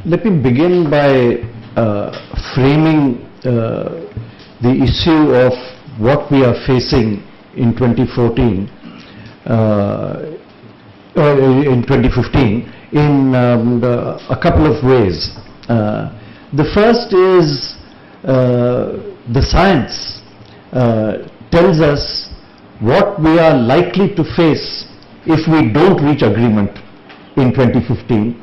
Let me begin by framing the issue of what we are facing in 2014, or in 2015, in a couple of ways. The first is the science tells us what we are likely to face if we don't reach agreement in 2015.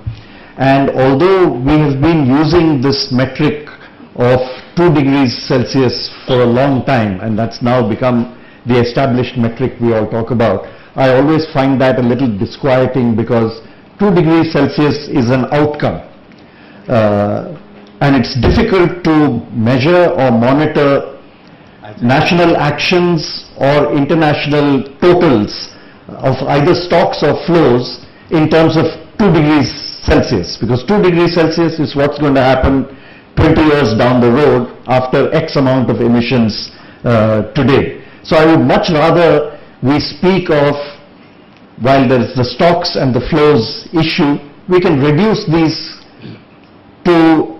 And although we have been using this metric of 2 degrees Celsius for a long time, and that's now become the established metric we all talk about, I always find that a little disquieting, because 2 degrees Celsius is an outcome. And it's difficult to measure or monitor national actions or international totals of either stocks or flows in terms of 2 degrees Celsius, because 2 degrees Celsius is what's going to happen 20 years down the road after X amount of emissions today. So I would much rather we speak of, while there is the stocks and the flows issue, we can reduce these to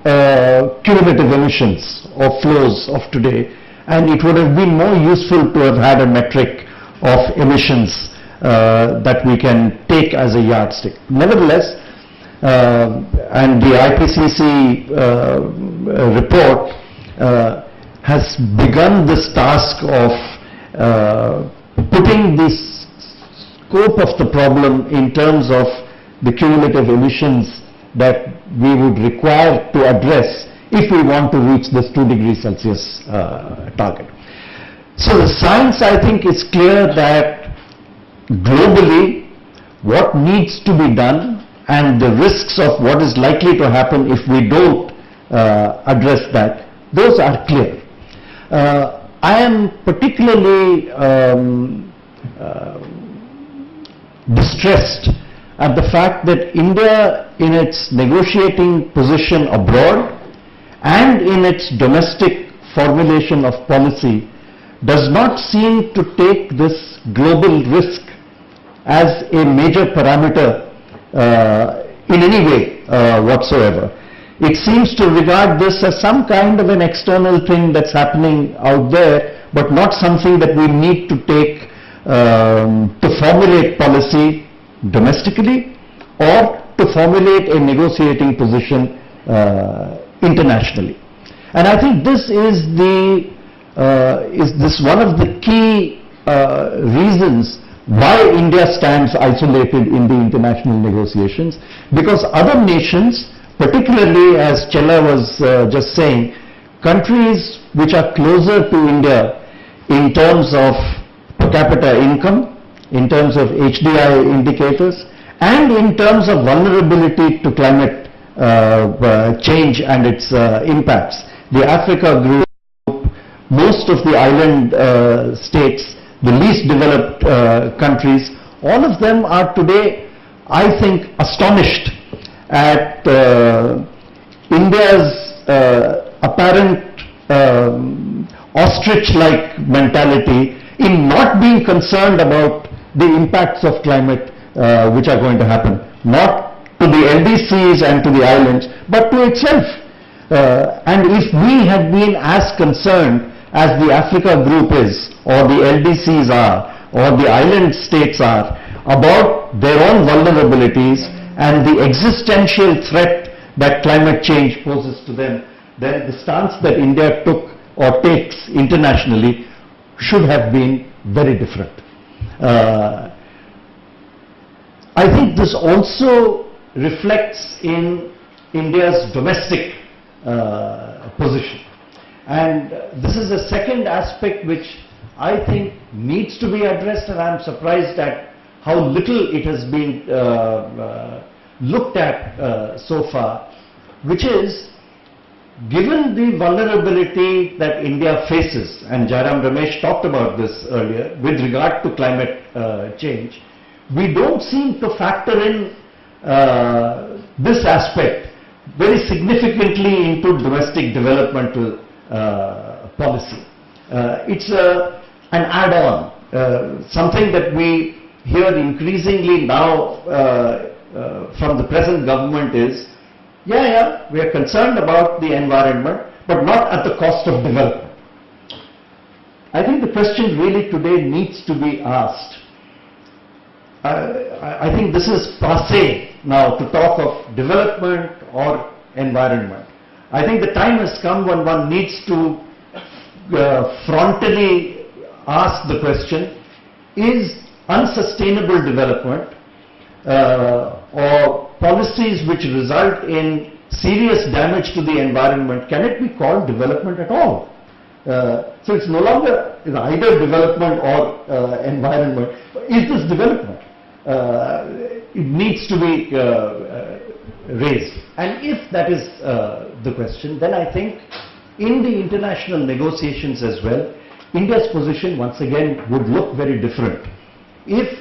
cumulative emissions or flows of today, and it would have been more useful to have had a metric of emissions that we can take as a yardstick. Nevertheless, and the IPCC report has begun this task of putting the scope of the problem in terms of the cumulative emissions that we would require to address if we want to reach this 2 degrees Celsius target. So the science, I think, is clear that globally what needs to be done and the risks of what is likely to happen if we don't address that, those are clear. I am particularly distressed at the fact that India, in its negotiating position abroad and in its domestic formulation of policy, does not seem to take this global risk as a major parameter in any way whatsoever. It seems to regard this as some kind of an external thing that's happening out there, but not something that we need to take to formulate policy domestically or to formulate a negotiating position internationally. And I think this is one of the key reasons why India stands isolated in the international negotiations, because other nations, particularly as Chella was just saying, countries which are closer to India in terms of per capita income, in terms of HDI indicators, and in terms of vulnerability to climate change and its impacts. The Africa group, most of the island states, the least developed countries, all of them are today, I think, astonished at India's apparent ostrich-like mentality in not being concerned about the impacts of climate which are going to happen, not to the LDCs and to the islands, but to itself. And if we had been as concerned as the Africa group is, or the LDCs are, or the island states are, about their own vulnerabilities and the existential threat that climate change poses to them, then the stance that India took or takes internationally should have been very different. I think this also reflects in India's domestic position. And this is a second aspect which I think needs to be addressed, and I am surprised at how little it has been looked at so far, which is, given the vulnerability that India faces, and Jairam Ramesh talked about this earlier, with regard to climate change, we don't seem to factor in this aspect very significantly into domestic developmental policy. It's an add-on, something that we hear increasingly now from the present government is, Yeah, we are concerned about the environment, but not at the cost of development. I think the question really today needs to be asked. I think this is passé now to talk of development or environment. I think the time has come when one needs to frontally ask the question, is unsustainable development or policies which result in serious damage to the environment, can it be called development at all? So it's no longer either development or environment. Is this development? It needs to be raised. And if that is the question, then I think in the international negotiations as well, India's position once again would look very different. If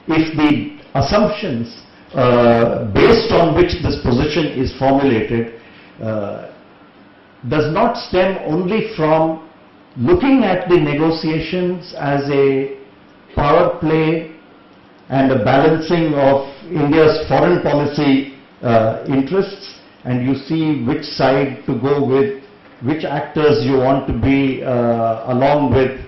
the assumptions based on which this position is formulated does not stem only from looking at the negotiations as a power play and a balancing of India's foreign policy interests, and you see which side to go with, which actors you want to be along with.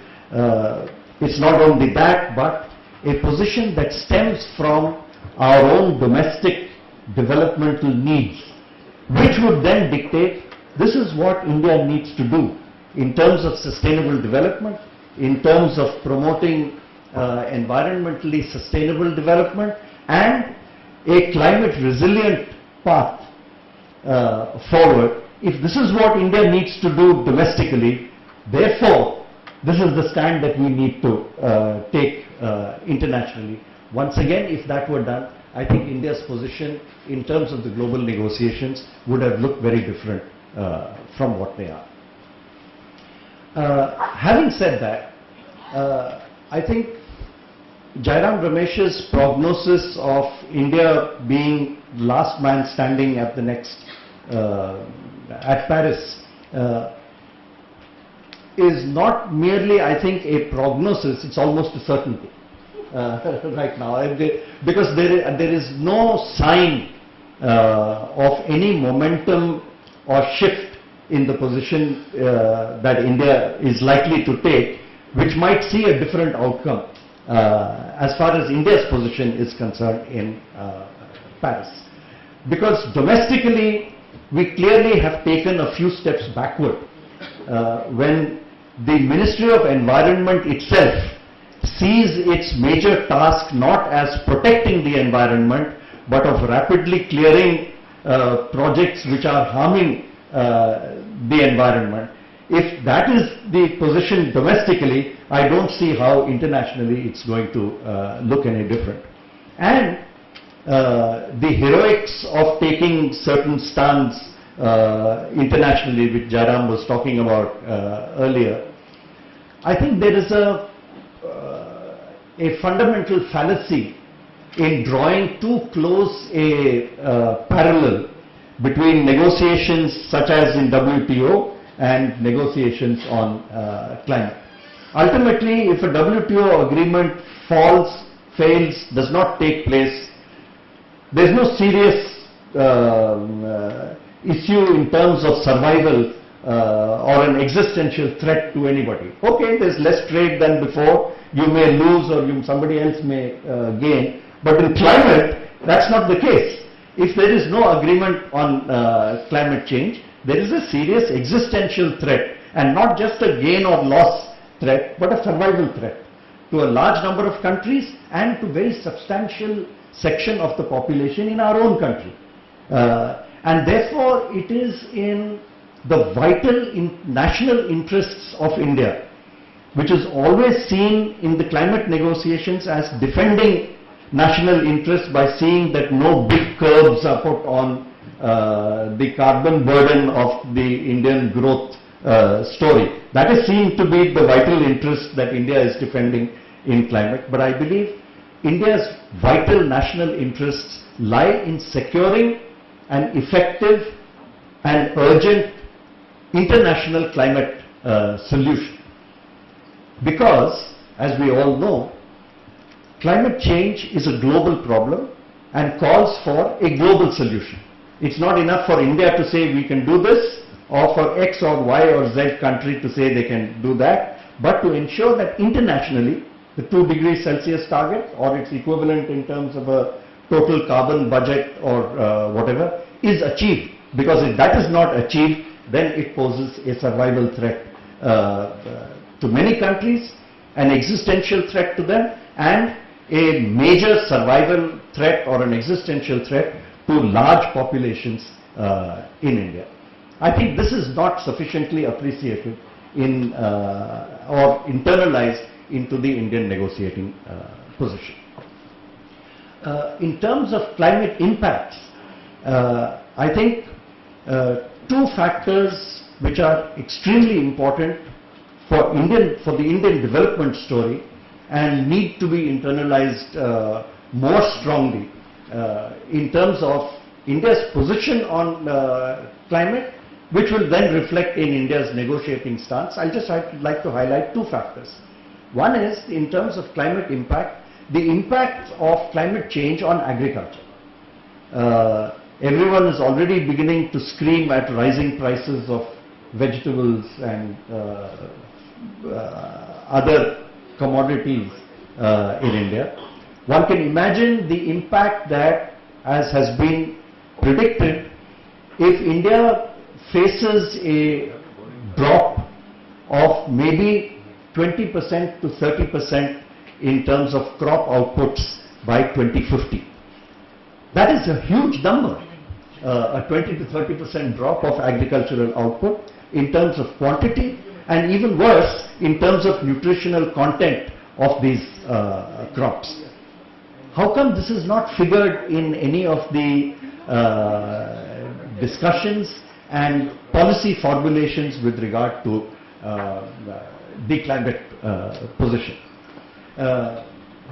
It's not only that, but a position that stems from our own domestic developmental needs, which would then dictate this is what India needs to do in terms of sustainable development, in terms of promoting environmentally sustainable development and a climate resilient path forward. If this is what India needs to do domestically, therefore this is the stand that we need to take internationally. Once again, if that were done, I think India's position in terms of the global negotiations would have looked very different from what they are. Having said that, I think Jairam Ramesh's prognosis of India being last man standing at the next at Paris is not merely, I think, a prognosis, it's almost a certainty right now, because there is no sign of any momentum or shift in the position that India is likely to take, which might see a different outcome as far as India's position is concerned in Paris. Because domestically, we clearly have taken a few steps backward when the Ministry of Environment itself sees its major task not as protecting the environment, but of rapidly clearing projects which are harming the environment. If that is the position domestically, I don't see how internationally it's going to look any different. And the heroics of taking certain stands internationally, which Jairam was talking about earlier, I think there is a fundamental fallacy in drawing too close a parallel between negotiations such as in WTO and negotiations on climate. Ultimately, if a WTO agreement fails, does not take place, there is no serious issue in terms of survival or an existential threat to anybody. Okay, there is less trade than before, you may lose or somebody else may gain, but in climate, that's not the case. If there is no agreement on climate change, there is a serious existential threat, and not just a gain or loss threat, but a survival threat to a large number of countries and to very substantial section of the population in our own country. And therefore, it is in the vital national interests of India, which is always seen in the climate negotiations as defending national interests by seeing that no big curbs are put on the carbon burden of the Indian growth story. That is seen to be the vital interest that India is defending in climate. But I believe India's vital national interests lie in securing an effective and urgent international climate solution. Because, as we all know, climate change is a global problem. and calls for a global solution. It's not enough for India to say we can do this, or for X or Y or Z country to say they can do that, but to ensure that internationally the 2 degrees Celsius target or its equivalent in terms of a total carbon budget or whatever is achieved. Because if that is not achieved, then it poses a survival threat to many countries, an existential threat to them, and a major survival threat or an existential threat to large populations in India. I think this is not sufficiently appreciated in or internalized into the Indian negotiating position. In terms of climate impacts, I think 2 factors which are extremely important for the Indian development story and need to be internalized more strongly in terms of India's position on climate, which will then reflect in India's negotiating stance. I'll just like to highlight 2 factors. One is, in terms of climate impact, the impact of climate change on agriculture. Everyone is already beginning to scream at rising prices of vegetables and other commodities in India. One can imagine the impact that, as has been predicted, if India faces a drop of maybe 20% to 30% in terms of crop outputs by 2050. That is a huge number, a 20 to 30% drop of agricultural output in terms of quantity, and even worse in terms of nutritional content of these crops. How come this is not figured in any of the discussions and policy formulations with regard to the climate position?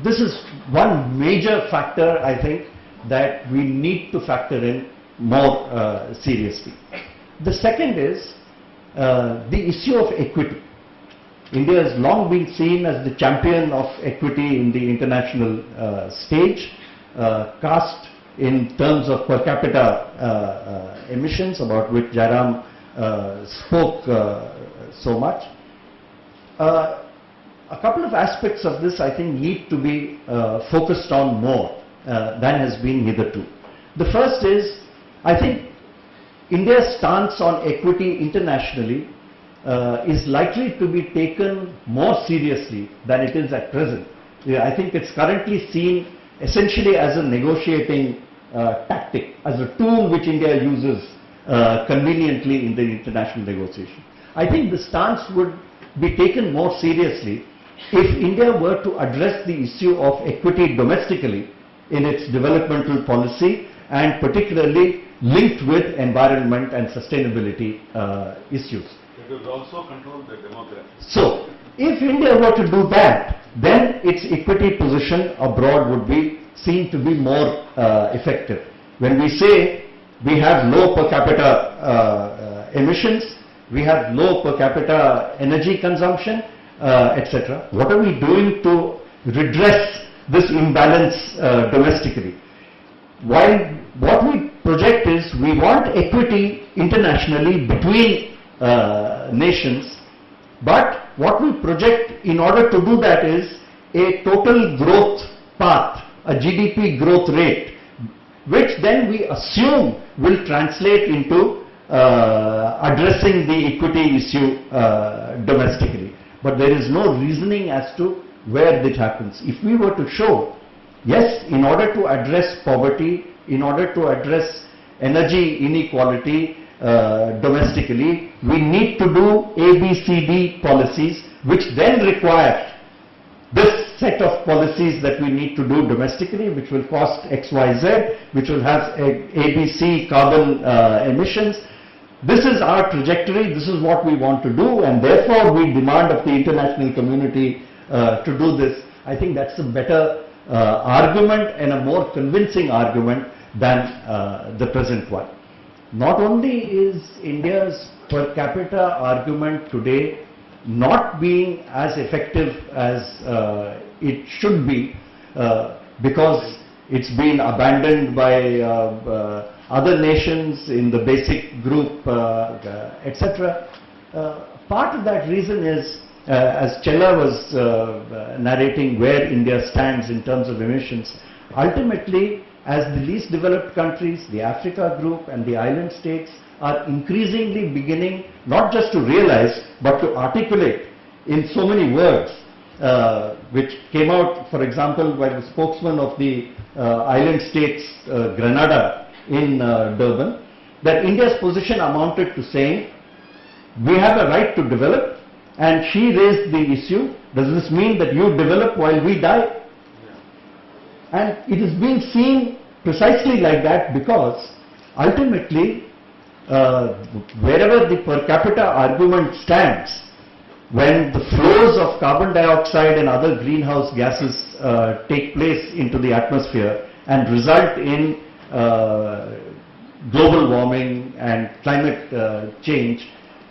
This is one major factor, I think, that we need to factor in more seriously. The second is the issue of equity. India has long been seen as the champion of equity in the international stage, cast in terms of per capita emissions, about which Jairam spoke so much. A couple of aspects of this, I think, need to be focused on more than has been hitherto. The first is, I think, India's stance on equity internationally is likely to be taken more seriously than it is at present. I think it's currently seen essentially as a negotiating tactic, as a tool which India uses conveniently in the international negotiation. I think the stance would be taken more seriously if India were to address the issue of equity domestically in its developmental policy, and particularly linked with environment and sustainability issues. It will also control the demography. So, if India were to do that, then its equity position abroad would be seen to be more effective. When we say we have low per capita emissions, we have low per capita energy consumption, etc. What are we doing to redress this imbalance domestically? While what we project is we want equity internationally between nations, but what we project in order to do that is a total growth path, a GDP growth rate, which then we assume will translate into addressing the equity issue domestically. But there is no reasoning as to where this happens. If we were to show, yes, in order to address poverty, in order to address energy inequality domestically, we need to do ABCD policies, which then require this set of policies that we need to do domestically, which will cost XYZ, which will have ABC carbon emissions. This is our trajectory, this is what we want to do, and therefore we demand of the international community to do this. I think that's a better argument and a more convincing argument than the present one. Not only is India's per capita argument today not being as effective as it should be, because it's been abandoned by other nations in the basic group, etc. Part of that reason is, as Chella was narrating where India stands in terms of emissions, ultimately as the least developed countries, the Africa group and the island states are increasingly beginning not just to realize but to articulate in so many words, which came out, for example, by the spokesman of the island states, Grenada, in Durban, that India's position amounted to saying, we have a right to develop, and she raised the issue, does this mean that you develop while we die? And it is being seen precisely like that because ultimately, wherever the per capita argument stands, when the flows of carbon dioxide and other greenhouse gases take place into the atmosphere and result in global warming and climate change,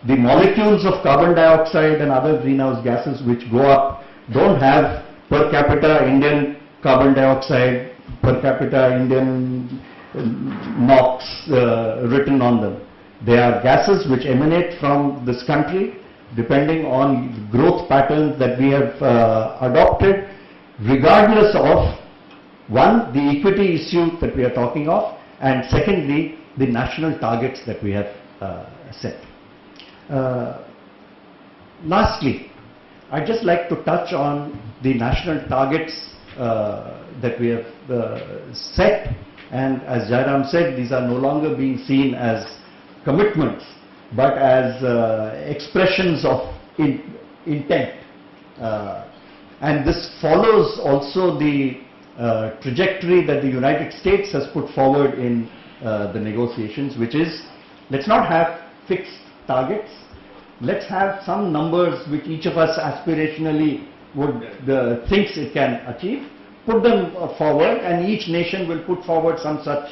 the molecules of carbon dioxide and other greenhouse gases which go up don't have per capita Indian carbon dioxide, per capita Indian NOx written on them. They are gases which emanate from this country depending on growth patterns that we have adopted, regardless of, one, the equity issue that we are talking of, and secondly, the national targets that we have set. Lastly, I'd just like to touch on the national targets that we have set, and as Jairam said, these are no longer being seen as commitments but as expressions of intent. And this follows also the trajectory that the United States has put forward in the negotiations, which is, let's not have fixed targets, let's have some numbers which each of us aspirationally would thinks it can achieve, put them forward, and each nation will put forward some such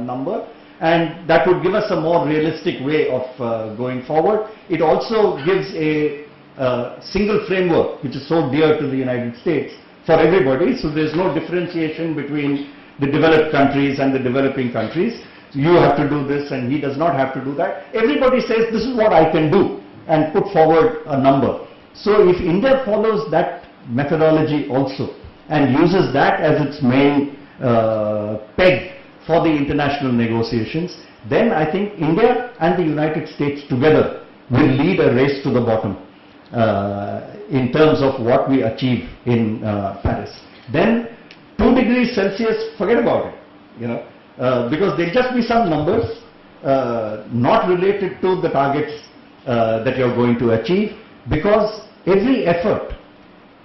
number, and that would give us a more realistic way of going forward. It also gives a single framework which is so dear to the United States for everybody, so there's no differentiation between the developed countries and the developing countries. You have to do this and he does not have to do that. Everybody says this is what I can do and put forward a number. So if India follows that methodology also and uses that as its main peg for the international negotiations, then I think India and the United States together will lead a race to the bottom in terms of what we achieve in Paris. Then 2 degrees Celsius, forget about it, you know, because there'll just be some numbers not related to the targets that you're going to achieve, because every effort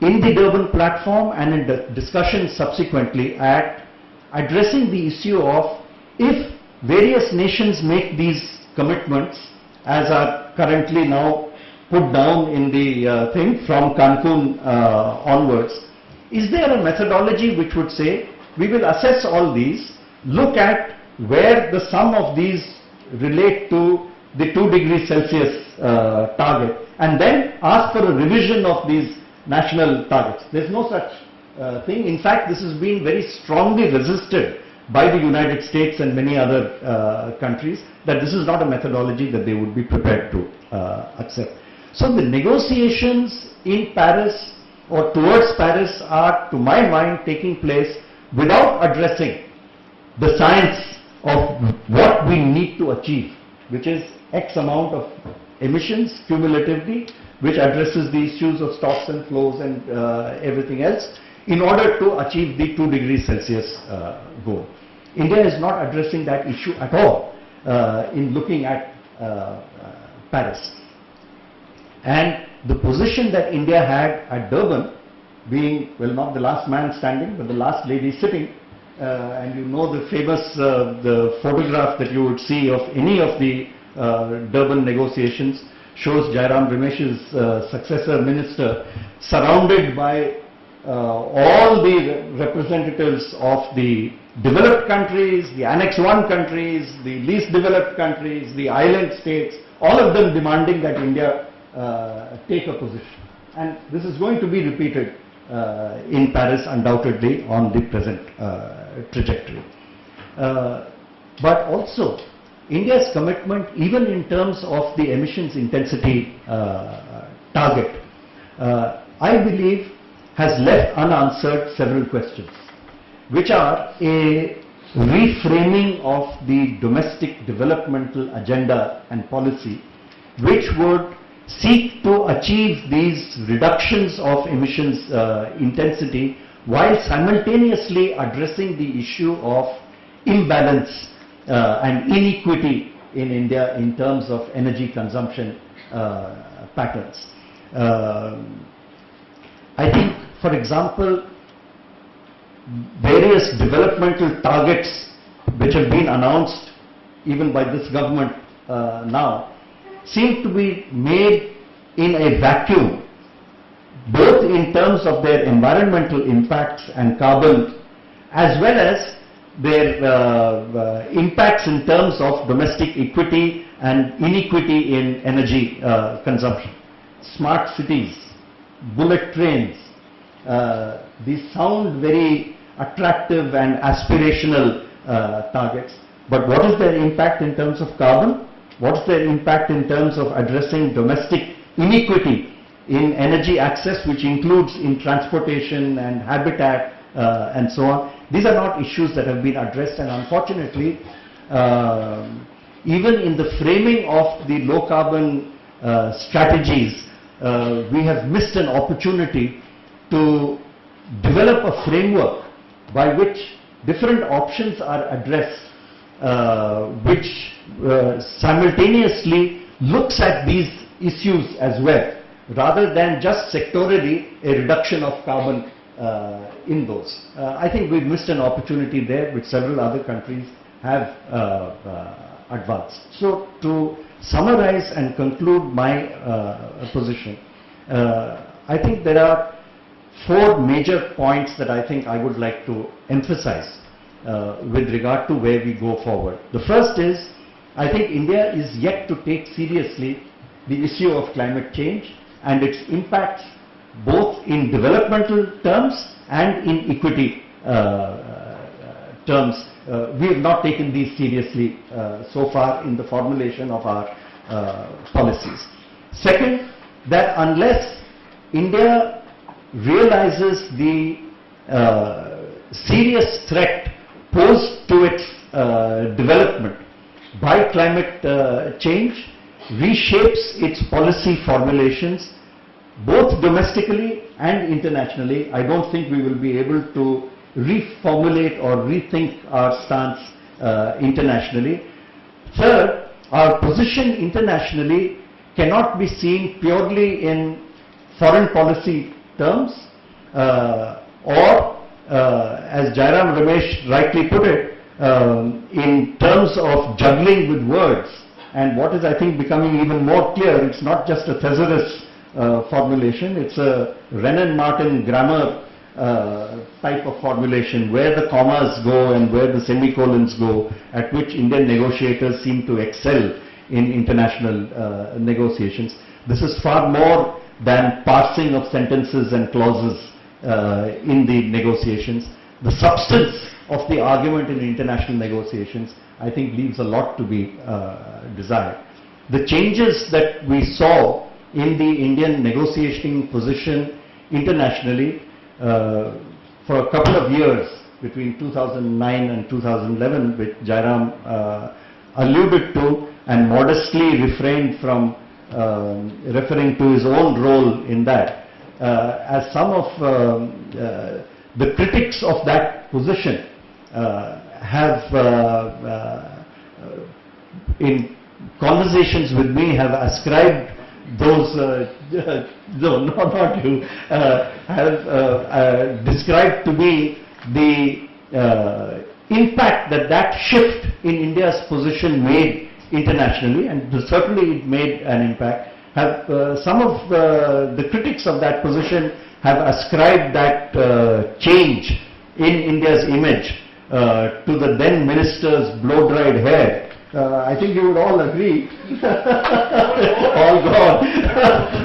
in the Durban platform and in the discussion subsequently at addressing the issue of, if various nations make these commitments as are currently now put down in the thing from Cancun onwards, is there a methodology which would say we will assess all these, look at where the sum of these relate to the 2 degrees Celsius target, and then ask for a revision of these national targets? There's no such thing. In fact, this has been very strongly resisted by the United States and many other countries, that this is not a methodology that they would be prepared to accept. So the negotiations in Paris or towards Paris are, to my mind, taking place without addressing the science of what we need to achieve, which is X amount of emissions cumulatively, which addresses the issues of stocks and flows and everything else, in order to achieve the 2 degrees Celsius goal. India is not addressing that issue at all in looking at Paris. And the position that India had at Durban, being, well, not the last man standing, but the last lady sitting, and you know the famous the photograph that you would see of any of the Durban negotiations shows Jairam Ramesh's successor minister surrounded by all the representatives of the developed countries, the Annex 1 countries, the least developed countries, the island states, all of them demanding that India take a position. And this is going to be repeated in Paris, undoubtedly on the present trajectory. But also, India's commitment, even in terms of the emissions intensity target, I believe has left unanswered several questions, which are a reframing of the domestic developmental agenda and policy, which would seek to achieve these reductions of emissions intensity while simultaneously addressing the issue of imbalance and inequity in India in terms of energy consumption patterns. I think, for example, various developmental targets which have been announced even by this government now seem to be made in a vacuum, both in terms of their environmental impacts and carbon, as well as their impacts in terms of domestic equity and inequity in energy consumption. Smart cities, bullet trains, these sound very attractive and aspirational targets, but what is their impact in terms of carbon? What is their impact in terms of addressing domestic inequity in energy access, which includes in transportation and habitat and so on? These are not issues that have been addressed, and unfortunately, even in the framing of the low carbon strategies, we have missed an opportunity to develop a framework by which different options are addressed, which simultaneously looks at these issues as well, rather than just sectorally a reduction of carbon in those. I think we've missed an opportunity there, which several other countries have advanced. So to summarize and conclude my position, I think there are four major points that I think I would like to emphasize with regard to where we go forward. The first is, I think India is yet to take seriously the issue of climate change and its impacts both in developmental terms and in equity terms. We have not taken these seriously so far in the formulation of our policies. Second, that unless India realizes the serious threat posed to its development by climate change, reshapes its policy formulations both domestically and internationally, I don't think we will be able to reformulate or rethink our stance internationally. Third, our position internationally cannot be seen purely in foreign policy terms or as Jairam Ramesh rightly put it, in terms of juggling with words. And what is, I think, becoming even more clear, it's not just a thesaurus formulation, it's a Renan-Martin grammar type of formulation where the commas go and where the semicolons go, at which Indian negotiators seem to excel in international negotiations. This is far more than parsing of sentences and clauses in the negotiations. The substance of the argument in international negotiations, I think, leaves a lot to be desired. The changes that we saw in the Indian negotiating position internationally for a couple of years between 2009 and 2011, which Jairam alluded to and modestly refrained from referring to his own role in that, as some of the critics of that position have in conversations with me have ascribed those, no, not you, have described to me the impact that that shift in India's position made internationally, and certainly it made an impact. Have some of the critics of that position have ascribed that change in India's image to the then minister's blow-dried hair I think you would all agree, all gone.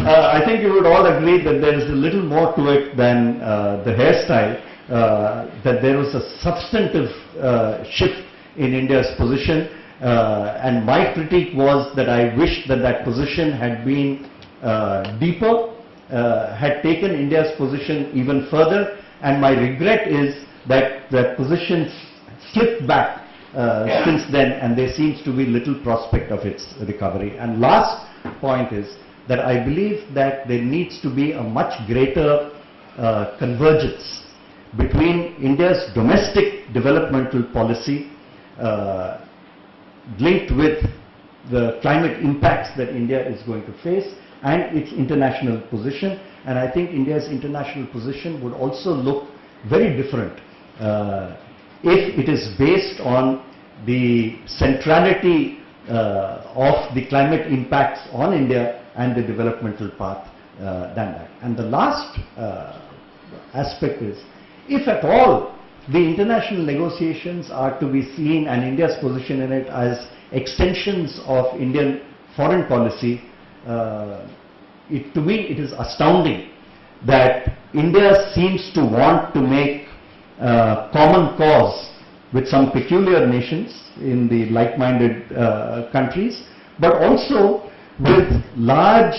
I think you would all agree that there is a little more to it than the hairstyle, that there was a substantive shift in India's position, and my critique was that I wished that that position had been deeper, had taken India's position even further, and my regret is that that position slipped back since then, and there seems to be little prospect of its recovery. And last point is that I believe that there needs to be a much greater convergence between India's domestic developmental policy linked with the climate impacts that India is going to face and its international position. And I think India's international position would also look very different if it is based on the centrality of the climate impacts on India and the developmental path than that. And the last aspect is, if at all the international negotiations are to be seen and India's position in it as extensions of Indian foreign policy, to me it is astounding that India seems to want to make common cause with some peculiar nations in the like-minded countries, but also with large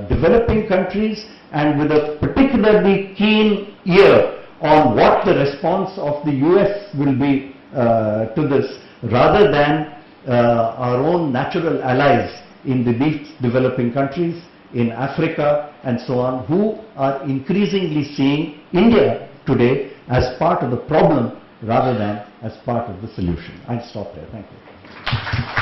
developing countries, and with a particularly keen ear on what the response of the US will be to this, rather than our own natural allies in the least developing countries, in Africa and so on, who are increasingly seeing India today as part of the problem rather than as part of the solution. I'll stop there. Thank you.